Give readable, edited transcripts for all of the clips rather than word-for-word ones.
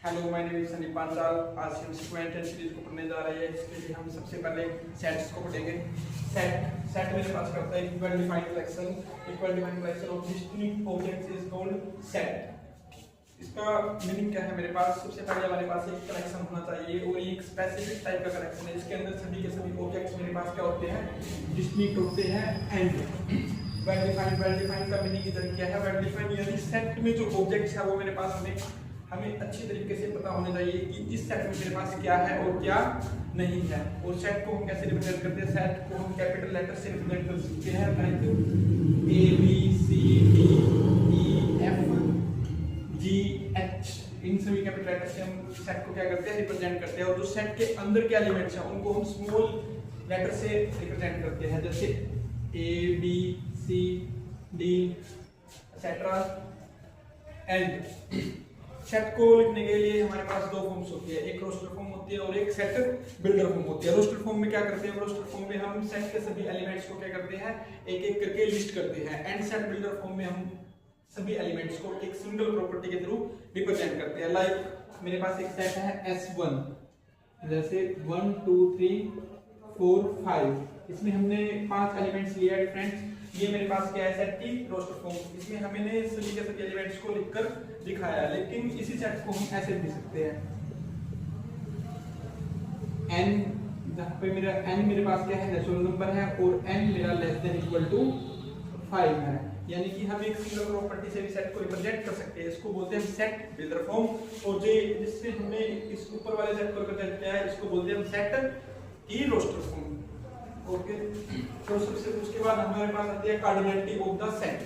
Hello my name is Sandeep Panchal. आज हम sequent and series को पढ़ने जा रहे हैं। इसके लिए हम सबसे पहले सेट्स को पढ़ेंगे। सेट मेरे पास करता है equal defined collection of distinct objects is called set. इसका मीनिंग क्या है? मेरे पास सबसे पहले हमारे पास एक कलेक्शन होना चाहिए और ये एक स्पेसिफिक टाइप का कलेक्शन है। इसके अंदर सभी के सभी ऑब्जेक्ट्स मेरे पास क्या होते हैं? डिस्टिंक्ट होते हैं। एंड वेल डिफाइंड का मीनिंग इधर क्या है? वेल डिफाइंड यानी सेट में जो ऑब्जेक्ट्स है वो मेरे पास हमें अच्छी तरीके से पता होना चाहिए कि इस सेट में मेरे पास क्या है और क्या नहीं है। और सेट को हम कैसे रिप्रेजेंट करते हैं? सेट को हम कैपिटल लेटर से रिप्रेजेंट कर सकते हैं, like A B C D E F G H. इन सभी कैपिटल लेटर से हम सेट को क्या करते हैं? रिप्रेजेंट करते हैं। और जो सेट के अंदर के एलिमेंट्स हैं उनको हम स्मॉल लेटर से रिप्रेजेंट करते हैं, जैसे A B C D etcetera. And set को लिखने के लिए हमारे पास दो फॉर्म्स होती है, एक रोस्टर फॉर्म होती है और एक सेट बिल्डर फॉर्म होती है। रोस्टर फॉर्म में क्या करते हैं? रोस्टर फॉर्म में हम सेट के सभी एलिमेंट्स को क्या करते हैं? एक एक करके लिस्ट करते हैं। एंड सेट बिल्डर फॉर्म में हम सभी एलिमेंट्स को एक सिंगल प्रॉपर्टी के थ्रू रिप्रेजेंट करते हैं। लाइक मेरे पास एक सेट है S1, जैसे 1 2 3 4 5। इसमें हमने 5 एलिमेंट्स लिए हैं डिफरेंट। ये मेरे पास क्या है? सेट की रोस्टर फॉर्म। इसमें हमने सभी के सभी एलिमेंट्स को लिखकर दिखाया है, लेकिन इसी सेट को हम ऐसे लिख सकते हैं n, जहां पे मेरा n मेरे पास क्या है? नेचुरल नंबर है और n मेरा लेस देन इक्वल टू 5 है। यानी कि हम एक सिंगल प्रॉपर्टी से भी सेट को रिप्रेजेंट कर सकते हैं। इसको बोलते हैं सेट बिल्डर फॉर्म। और जो जिससे हमने इस ऊपर वाले सेट को रिप्रेजेंट किया है इसको बोलते हैं सेट की रोस्टर फॉर्म। ओके, तो सबसे उसके बाद हमारे पास आती है कार्डिनलिटी ऑफ द सेट।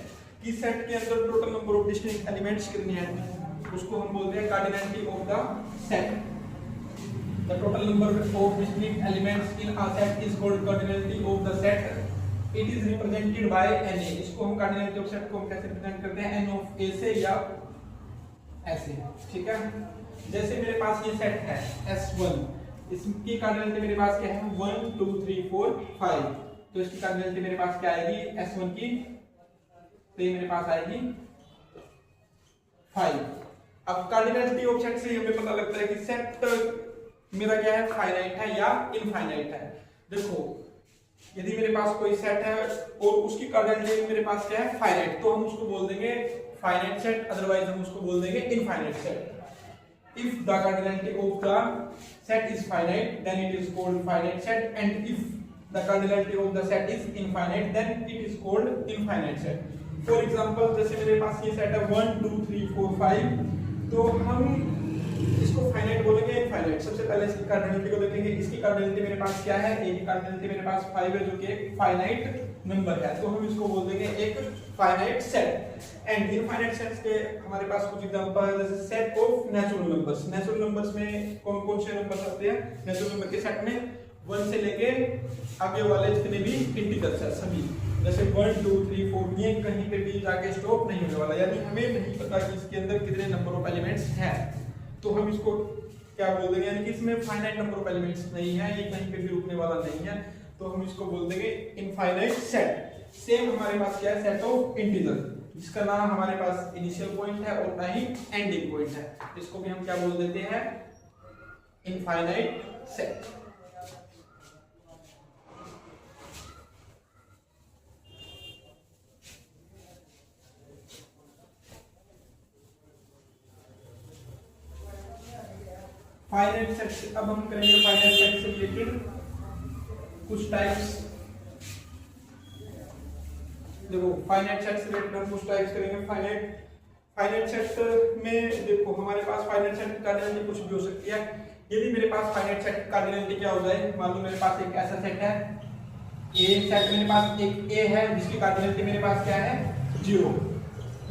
कि सेट के अंदर total number of distinct elements कितने हैं उसको हम बोलते हैं cardinality of the set. The total number of distinct elements in a set is called cardinality of the set. It is represented by na। इसको हम कार्डिनलिटी ऑफ सेट को हम कैसे रिप्रेजेंट करते हैं? n ऑफ a से या ऐसे, ठीक है। जैसे मेरे पास ये सेट है S1, इसकी कार्डिनलिटी मेरे पास क्या है? 1 2 3 4 5। तो इसकी कार्डिनलिटी मेरे पास क्या आएगी? S1 की, तो ये मेरे पास आएगी 5। अब कार्डिनलिटी ऑफ सेट से हमें पता लगता है कि सेट मेरा क्या है? फाइनाइट है या इनफाइनाइट है। देखो, यदि मेरे पास कोई सेट है और उसकी कार्डिनलिटी मेरे पास क्या है? फाइनाइट, तो हम उसको बोल देंगे फाइनाइट सेट, अदरवाइज हम उसको बोल देंगे infinite set. If the cardinality of the set is finite, then it is called finite set, and if the cardinality of the set is infinite, then it is called infinite set. For example, जैसे मेरे पास ये set है 1 2 3 4 5, तो हम इसको finite बोलेंगे infinite. सबसे पहले इसकी कार्डिनलिटी को देखेंगे। इसकी कार्डिनलिटी मेरे पास क्या है? ए की कार्डिनलिटी मेरे पास 5 है, जो कि एक फाइनाइट नंबर है, तो हम इसको बोल देंगे एक finite set. And infinite sets के हमारे पास कुछ एग्जांपल है, जैसे set of natural numbers. Natural numbers में कौन कौन से नंबर्स आते हैं? नेचुरल नंबर के सेट में 1 से लेके आगे वाले जितने भी इंटीजर्स है सभी, जैसे 1 2 3 4, ये कहीं पे भी जाके स्टॉप नहीं होने वाला। यानी हमें नहीं पता कि इसके अंदर कितने नंबर ऑफ एलिमेंट्स हैं, तो हम इसको क्या बोल देंगे? यानी कि इसमें फाइनाइट नंबर ऑफ एलिमेंट्स नहीं है, ये कहीं पे भी रुकने वाला नहीं है, तो हम इसको बोल देंगे इनफाइनाइट सेट। सेम हमारे पास क्या है? सेट ऑफ इंटीजर, जिसका नाम हमारे पास इनिशियल पॉइंट है और ना ही एंडिंग पॉइंट है। इसको भी हम क्या बोल देते हैं? Infinite set. फाइनाइट सेट से अब हम करेंगे फाइनाइट सेट से रिलेटेड कुछ टाइप्स। देखो, फाइनाइट सेट से रिलेटेड हम कुछ टाइप्स करेंगे। फाइनाइट सेट में देखो हमारे पास फाइनाइट सेट की कार्डिनलिटी कुछ भी हो सकती है। यदि मेरे पास फाइनाइट सेट की कार्डिनलिटी क्या हो जाए? मान लो मेरे पास एक ऐसा सेट है ए सेट, मेरे पास एक ए है जिसकी कार्डिनलिटी मेरे पास क्या है? 0।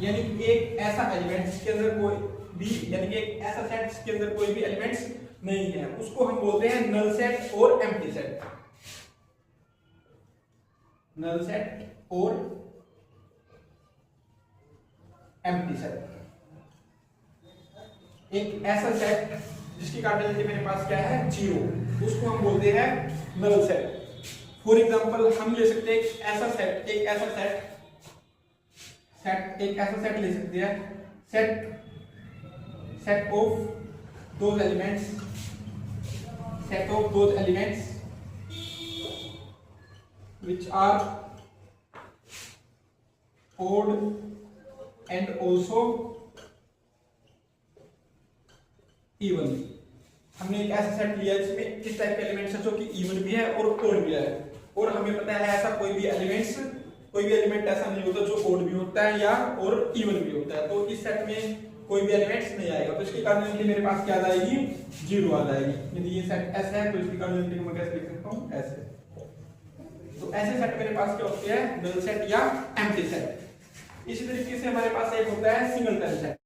यानी कि एक ऐसा एलिमेंट जिसके अंदर कोई भी, यानी कि एक ऐसा सेट जिसके अंदर कोई भी एलिमेंट्स नहीं है, उसको हम बोलते हैं नल सेट और एम्प्टी सेट। नल सेट और एम्प्टी सेट। एक ऐसा सेट जिसकी कार्डिनलिटी मेरे पास क्या है? 0, उसको हम बोलते हैं नल सेट। फॉर एग्जांपल हम ले सकते हैं एक ऐसा सेट ले सकते हैं set of those elements, set of those elements which are odd and also even। हमने एक ऐसा सेट लिया जिसमें किस टाइप के एलिमेंट्स है जो कि इवन भी है और ओड भी है, और हमें पता है ऐसा कोई भी एलिमेंट ऐसा नहीं होता जो ओड भी होता है या और इवन भी होता है। तो इस सेट में कोई भी एलिमेंट्स नहीं आएगा, तो इसकी कार्डिनलिटी मेरे पास क्या आ जाएगी, 0 आ जाएगी। यदि ये सेट ऐसा है तो इसकी कार्डिनलिटी को मैं कैसे लिख सकता हूं, ऐसे। तो ऐसे सेट मेरे पास क्या होते हैं, नल सेट या एम्प्टी सेट। इसी तरीके से हमारे पास एक होता है सिंगलटन सेट।